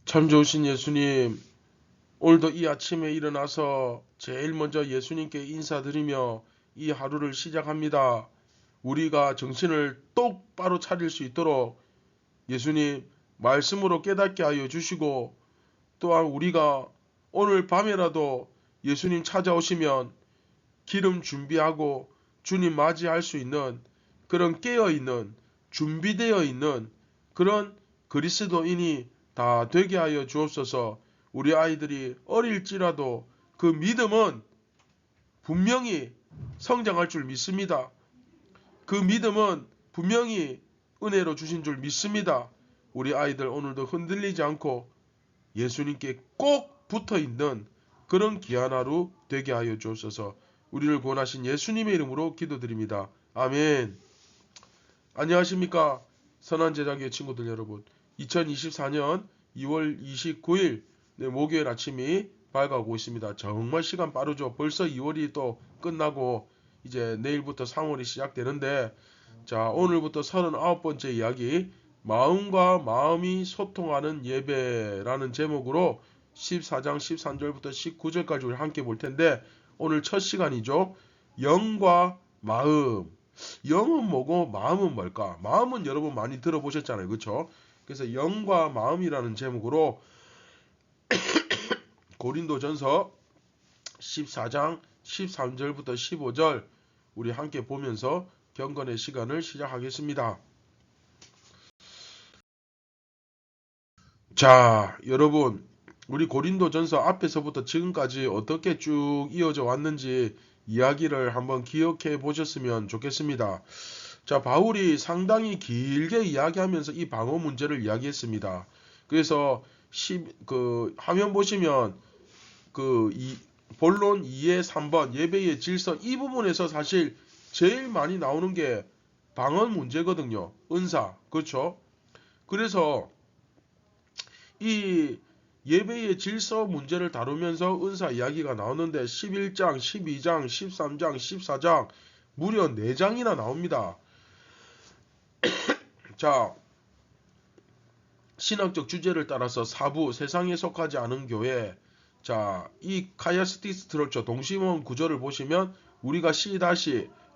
참 좋으신 예수님, 오늘도 이 아침에 일어나서 제일 먼저 예수님께 인사드리며 이 하루를 시작합니다. 우리가 정신을 똑바로 차릴 수 있도록 예수님 말씀으로 깨닫게 하여 주시고, 또한 우리가 오늘 밤에라도 예수님 찾아오시면 기름 준비하고 주님 맞이할 수 있는 그런 깨어있는, 준비되어 있는 그런 그리스도인이 다 되게 하여 주옵소서. 우리 아이들이 어릴지라도 그 믿음은 분명히 성장할 줄 믿습니다. 그 믿음은 분명히 은혜로 주신 줄 믿습니다. 우리 아이들 오늘도 흔들리지 않고 예수님께 꼭 붙어있는 그런 귀한 하루 되게 하여 주옵소서. 우리를 구원하신 예수님의 이름으로 기도드립니다. 아멘. 안녕하십니까 선한 제자교회 친구들 여러분, 2024년 2월 29일 목요일 아침이 밝아오고 있습니다. 정말 시간 빠르죠. 벌써 2월이 또 끝나고 이제 내일부터 3월이 시작되는데, 자, 오늘부터 39번째 이야기, 마음과 마음이 소통하는 예배라는 제목으로 14장 13절부터 19절까지 우리 함께 볼 텐데, 오늘 첫 시간이죠. 영과 마음. 영은 뭐고 마음은 뭘까? 마음은 여러분 많이 들어보셨잖아요. 그렇죠? 그래서 영과 마음이라는 제목으로 고린도전서 14장 13절부터 15절 우리 함께 보면서 경건의 시간을 시작하겠습니다. 자, 여러분, 우리 고린도전서 앞에서부터 지금까지 어떻게 쭉 이어져 왔는지 이야기를 한번 기억해 보셨으면 좋겠습니다. 자, 바울이 상당히 길게 이야기하면서 이 방어 문제를 이야기했습니다. 그래서 화면 보시면 본론 2의 3번 예배의 질서, 이 부분에서 사실 제일 많이 나오는 게 방언 문제거든요. 은사. 그렇죠? 그래서 이 예배의 질서 문제를 다루면서 은사 이야기가 나오는데 11장, 12장, 13장, 14장 무려 4장이나 나옵니다. 자, 신학적 주제를 따라서 사부, 세상에 속하지 않은 교회. 자, 이 카이아스티스 트럭처 동심원 구조를 보시면 우리가 C-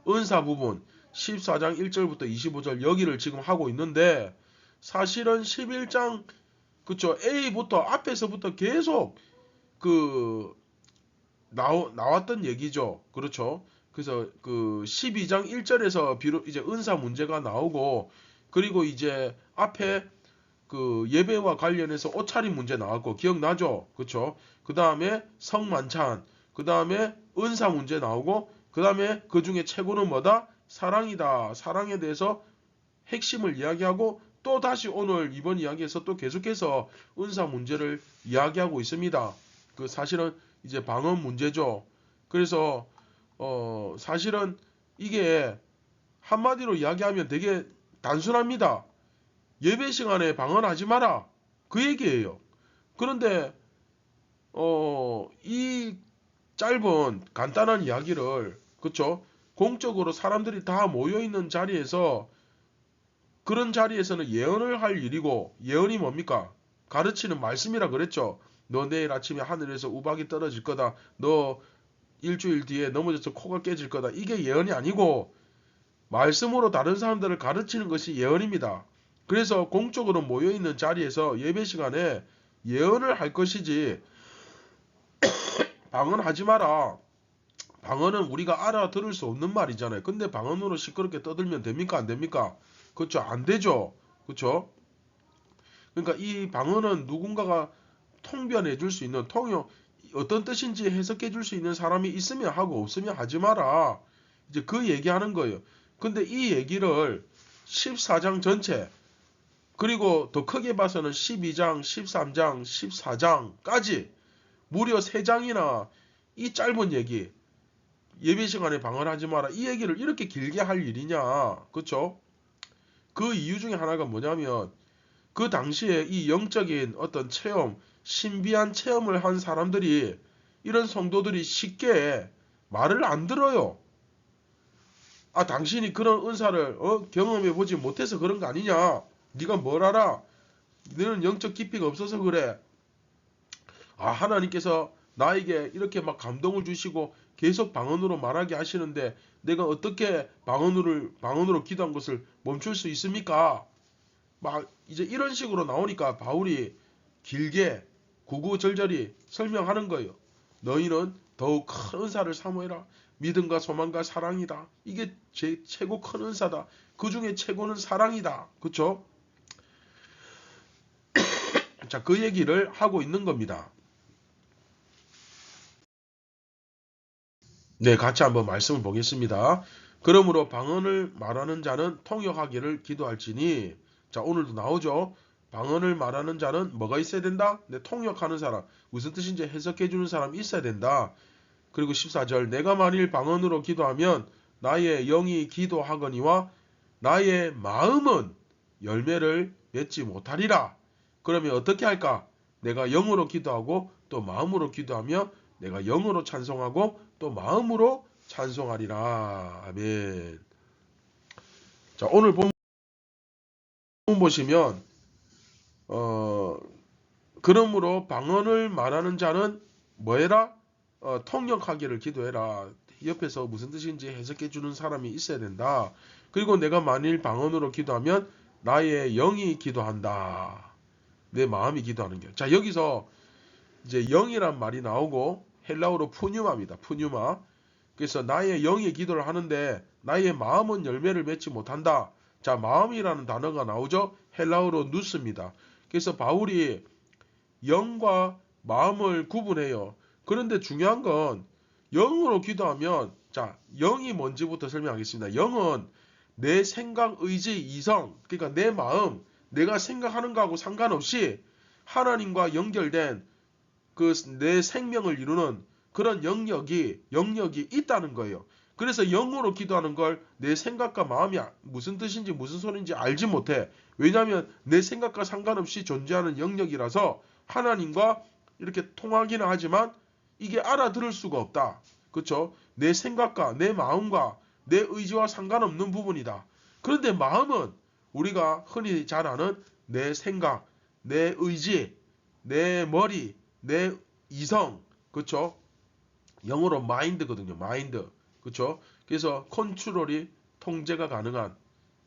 은사 부분 14장 1절부터 25절 여기를 지금 하고 있는데, 사실은 11장 그쵸, A부터 앞에서부터 계속 나왔던 얘기죠. 그렇죠? 그래서 12장 1절에서 비록 이제 은사 문제가 나오고, 그리고 이제 앞에 예배와 관련해서 옷차림 문제 나왔고 기억나죠? 그렇죠? 그 다음에 성만찬, 그 다음에 은사 문제 나오고, 그 다음에 그 중에 최고는 뭐다? 사랑이다. 사랑에 대해서 핵심을 이야기하고, 또 다시 오늘 이번 이야기에서 또 계속해서 은사 문제를 이야기하고 있습니다. 사실은 이제 방언 문제죠. 그래서 사실은 이게 한마디로 이야기하면 되게 단순합니다. 예배 시간에 방언하지 마라, 그 얘기예요. 그런데 이 짧은 간단한 이야기를, 그쵸? 공적으로 사람들이 다 모여있는 자리에서, 그런 자리에서는 예언을 할 일이고, 예언이 뭡니까? 가르치는 말씀이라 그랬죠. 너 내일 아침에 하늘에서 우박이 떨어질 거다. 너 일주일 뒤에 넘어져서 코가 깨질 거다. 이게 예언이 아니고, 말씀으로 다른 사람들을 가르치는 것이 예언입니다. 그래서 공적으로 모여있는 자리에서 예배 시간에 예언을 할 것이지 방언하지 마라. 방언은 우리가 알아들을 수 없는 말이잖아요. 근데 방언으로 시끄럽게 떠들면 됩니까? 안 됩니까? 그렇죠. 안 되죠. 그렇죠. 그러니까 이 방언은 누군가가 통변해 줄 수 있는 통역 어떤 뜻인지 해석해 줄 수 있는 사람이 있으면 하고 없으면 하지 마라. 이제 그 얘기하는 거예요. 근데 이 얘기를 14장 전체 그리고 더 크게 봐서는 12장, 13장, 14장까지 무려 3장이나 이 짧은 얘기 예배 시간에 방언하지 마라 이 얘기를 이렇게 길게 할 일이냐. 그렇죠? 그 이유 중에 하나가 뭐냐면 그 당시에 이 영적인 어떤 체험, 신비한 체험을 한 사람들이 이런 성도들이 쉽게 말을 안 들어요. 아, 당신이 그런 은사를 경험해 보지 못해서 그런 거 아니냐? 네가 뭘 알아? 너는 영적 깊이가 없어서 그래. 아, 하나님께서 나에게 이렇게 막 감동을 주시고 계속 방언으로 말하게 하시는데 내가 어떻게 방언으로 기도한 것을 멈출 수 있습니까? 막 이제 이런 식으로 나오니까 바울이 길게 구구절절히 설명하는 거예요. 너희는 더욱 큰 은사를 사모해라. 믿음과 소망과 사랑이다. 이게 최고 큰 은사다. 그 중에 최고는 사랑이다. 그쵸? 자, 그 얘기를 하고 있는 겁니다. 네, 같이 한번 말씀을 보겠습니다. 그러므로 방언을 말하는 자는 통역하기를 기도할지니, 자, 오늘도 나오죠. 방언을 말하는 자는 뭐가 있어야 된다? 네, 통역하는 사람. 무슨 뜻인지 해석해 주는 사람이 있어야 된다. 그리고 14절, 내가 만일 방언으로 기도하면 나의 영이 기도하거니와 나의 마음은 열매를 맺지 못하리라. 그러면 어떻게 할까? 내가 영으로 기도하고 또 마음으로 기도하며 내가 영으로 찬송하고 또 마음으로 찬송하리라. 아멘. 자, 오늘 본문 보시면 어 그러므로 방언을 말하는 자는 뭐해라? 통역하기를 기도해라. 옆에서 무슨 뜻인지 해석해 주는 사람이 있어야 된다. 그리고 내가 만일 방언으로 기도하면 나의 영이 기도한다. 내 마음이 기도하는 게. 자, 여기서 이제 영이란 말이 나오고 헬라어로 푸뉴마입니다. 푸뉴마. 그래서 나의 영이 기도를 하는데 나의 마음은 열매를 맺지 못한다. 자, 마음이라는 단어가 나오죠. 헬라어로 누스입니다. 그래서 바울이 영과 마음을 구분해요. 그런데 중요한 건 영으로 기도하면 자, 영이 뭔지부터 설명하겠습니다. 영은 내 생각, 의지, 이성, 그러니까 내 마음, 내가 생각하는 거하고 상관없이 하나님과 연결된 그 내 생명을 이루는 그런 영역이 있다는 거예요. 그래서 영으로 기도하는 걸 내 생각과 마음이 무슨 뜻인지 무슨 소리인지 알지 못해. 왜냐하면 내 생각과 상관없이 존재하는 영역이라서 하나님과 이렇게 통하기는 하지만 이게 알아들을 수가 없다. 그렇죠? 내 생각과 내 마음과 내 의지와 상관없는 부분이다. 그런데 마음은 우리가 흔히 잘 아는 내 생각, 내 의지, 내 머리, 내 이성, 그렇죠? 영어로 마인드거든요. 마인드. 그렇죠? 그래서 컨트롤이 통제가 가능한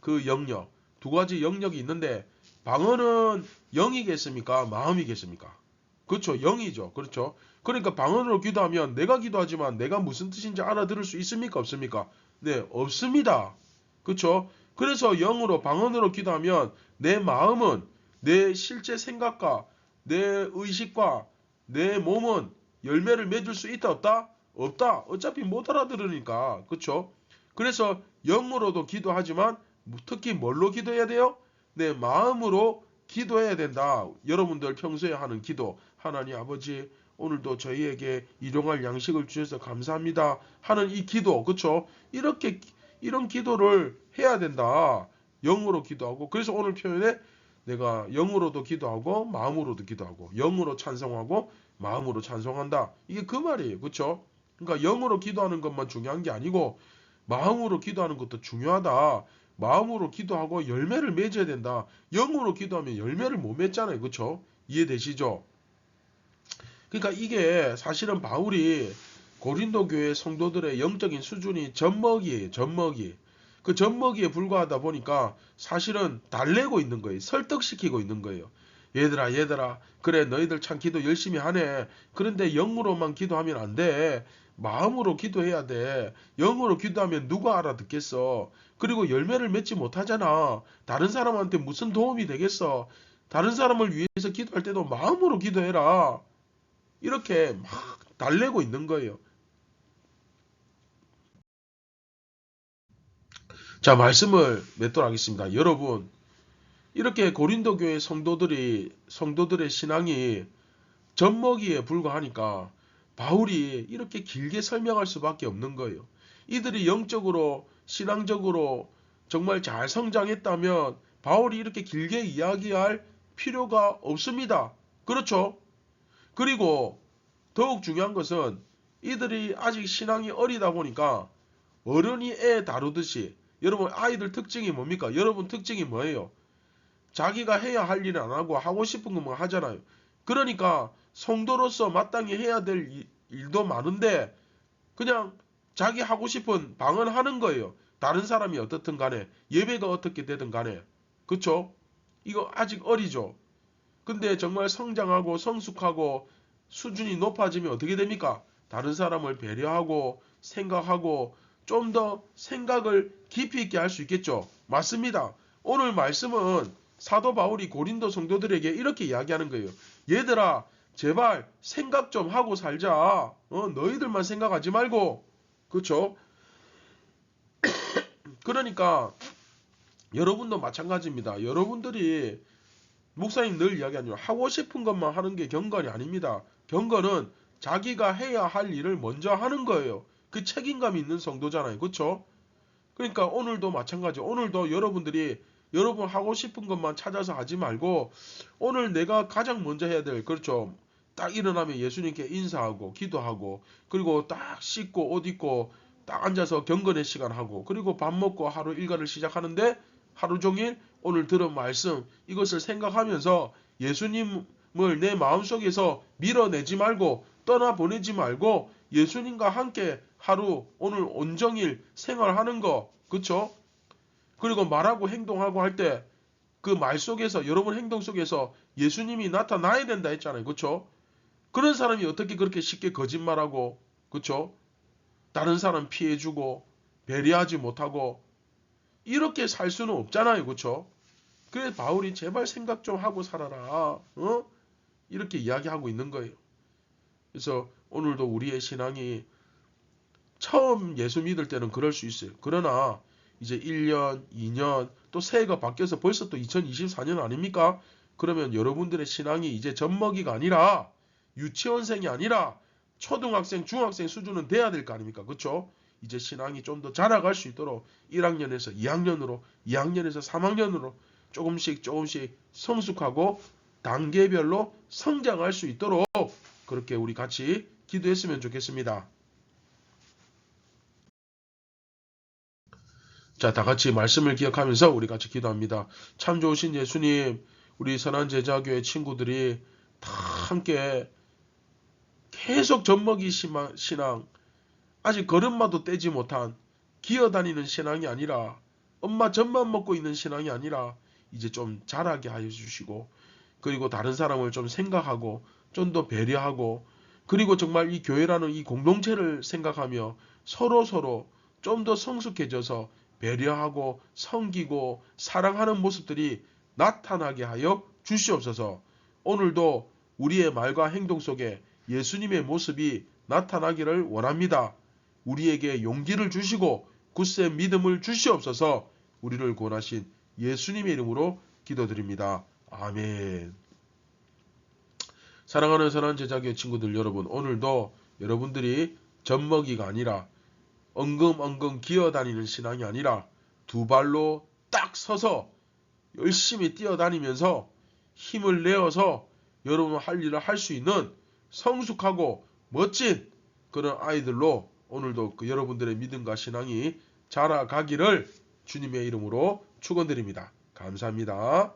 그 영역. 두 가지 영역이 있는데 방언은 영이겠습니까? 마음이겠습니까? 그렇죠. 영이죠. 그렇죠. 그러니까 방언으로 기도하면 내가 기도하지만 내가 무슨 뜻인지 알아들을 수 있습니까? 없습니까? 네, 없습니다. 그렇죠? 그래서 영으로 방언으로 기도하면 내 마음은 내 실제 생각과 내 의식과 내 몸은 열매를 맺을 수 있다 없다? 없다. 어차피 못 알아들으니까. 그렇죠? 그래서 영으로도 기도하지만 특히 뭘로 기도해야 돼요? 내 마음으로 기도해야 된다. 여러분들 평소에 하는 기도. 하나님 아버지 오늘도 저희에게 일용할 양식을 주셔서 감사합니다. 하는 이 기도. 그렇죠? 이런 기도를 해야 된다. 영으로 기도하고. 그래서 오늘 표현에 내가 영으로도 기도하고 마음으로도 기도하고 영으로 찬송하고 마음으로 찬송한다. 이게 그 말이에요. 그렇죠? 그러니까 영으로 기도하는 것만 중요한 게 아니고 마음으로 기도하는 것도 중요하다. 마음으로 기도하고 열매를 맺어야 된다. 영으로 기도하면 열매를 못 맺잖아요. 그렇죠? 이해되시죠? 그러니까 이게 사실은 바울이 고린도 교회 성도들의 영적인 수준이 젖먹이에요. 젖먹이. 그 젖먹이에 불과하다 보니까 사실은 달래고 있는 거예요. 설득시키고 있는 거예요. 얘들아, 그래, 너희들 참 기도 열심히 하네. 그런데 영으로만 기도하면 안 돼. 마음으로 기도해야 돼. 영으로 기도하면 누가 알아듣겠어. 그리고 열매를 맺지 못하잖아. 다른 사람한테 무슨 도움이 되겠어. 다른 사람을 위해서 기도할 때도 마음으로 기도해라. 이렇게 막 달래고 있는 거예요. 자, 말씀을 맺도록 하겠습니다. 여러분, 이렇게 고린도 교회 성도들의 신앙이 젖먹이에 불과하니까 바울이 이렇게 길게 설명할 수밖에 없는 거예요. 이들이 영적으로, 신앙적으로 정말 잘 성장했다면 바울이 이렇게 길게 이야기할 필요가 없습니다. 그렇죠? 그리고 더욱 중요한 것은 이들이 아직 신앙이 어리다 보니까 어른이 애 다루듯이, 여러분 아이들 특징이 뭡니까? 여러분 특징이 뭐예요? 자기가 해야 할 일은 안 하고 하고 싶은 것만 하잖아요. 그러니까 성도로서 마땅히 해야 될 일도 많은데 그냥 자기 하고 싶은 방언하는 거예요. 다른 사람이 어떻든 간에, 예배가 어떻게 되든 간에. 그쵸? 이거 아직 어리죠. 근데 정말 성장하고 성숙하고 수준이 높아지면 어떻게 됩니까? 다른 사람을 배려하고 생각하고 좀 더 생각을 깊이 있게 할 수 있겠죠. 맞습니다. 오늘 말씀은 사도 바울이 고린도 성도들에게 이렇게 이야기하는 거예요. 얘들아, 제발 생각 좀 하고 살자. 너희들만 생각하지 말고. 그렇죠? 그러니까 여러분도 마찬가지입니다. 여러분들이 목사님 늘 이야기하죠. 하고 싶은 것만 하는 게 경건이 아닙니다. 경건은 자기가 해야 할 일을 먼저 하는 거예요. 그 책임감이 있는 성도잖아요. 그렇죠? 그러니까 오늘도 마찬가지. 오늘도 여러분들이 여러분 하고 싶은 것만 찾아서 하지 말고 오늘 내가 가장 먼저 해야 될, 그렇죠? 딱 일어나면 예수님께 인사하고 기도하고 그리고 딱 씻고 옷 입고 딱 앉아서 경건의 시간 하고 그리고 밥 먹고 하루 일과를 시작하는데 하루 종일 오늘 들은 말씀 이것을 생각하면서 예수님을 내 마음속에서 밀어내지 말고 떠나보내지 말고 예수님과 함께 하루 오늘 온종일 생활하는 거, 그쵸? 그리고 말하고 행동하고 할 때 그 말 속에서, 여러분 행동 속에서 예수님이 나타나야 된다 했잖아요. 그쵸? 그런 사람이 어떻게 그렇게 쉽게 거짓말하고, 그쵸? 다른 사람 피해주고 배려하지 못하고 이렇게 살 수는 없잖아요. 그쵸? 그래서 바울이 제발 생각 좀 하고 살아라. 이렇게 이야기하고 있는 거예요. 그래서 오늘도 우리의 신앙이 처음 예수 믿을 때는 그럴 수 있어요. 그러나 이제 1년, 2년 또 새해가 바뀌어서 벌써 또 2024년 아닙니까? 그러면 여러분들의 신앙이 이제 젖먹이가 아니라 유치원생이 아니라 초등학생, 중학생 수준은 돼야 될 거 아닙니까? 그렇죠? 이제 신앙이 좀 더 자라갈 수 있도록 1학년에서 2학년으로, 2학년에서 3학년으로 조금씩 성숙하고 단계별로 성장할 수 있도록 그렇게 우리 같이 기도했으면 좋겠습니다. 자, 다 같이 말씀을 기억하면서 우리 같이 기도합니다. 참 좋으신 예수님, 우리 선한제자교회 친구들이 다 함께 계속 젖먹이 신앙, 아직 걸음마도 떼지 못한 기어다니는 신앙이 아니라 엄마 젖만 먹고 있는 신앙이 아니라 이제 좀 자라게 하여 주시고 그리고 다른 사람을 좀 생각하고 좀 더 배려하고 그리고 정말 이 교회라는 이 공동체를 생각하며 서로 좀 더 성숙해져서 배려하고 섬기고 사랑하는 모습들이 나타나게 하여 주시옵소서. 오늘도 우리의 말과 행동 속에 예수님의 모습이 나타나기를 원합니다. 우리에게 용기를 주시고 굳센 믿음을 주시옵소서. 우리를 구원하신 예수님의 이름으로 기도드립니다. 아멘. 사랑하는 선한 제자교회 친구들 여러분, 오늘도 여러분들이 젖먹이가 아니라 엉금엉금 기어다니는 신앙이 아니라 두 발로 딱 서서 열심히 뛰어다니면서 힘을 내어서 여러분 할 일을 할 수 있는 성숙하고 멋진 그런 아이들로 오늘도 그 여러분들의 믿음과 신앙이 자라가기를 주님의 이름으로 축원드립니다. 감사합니다.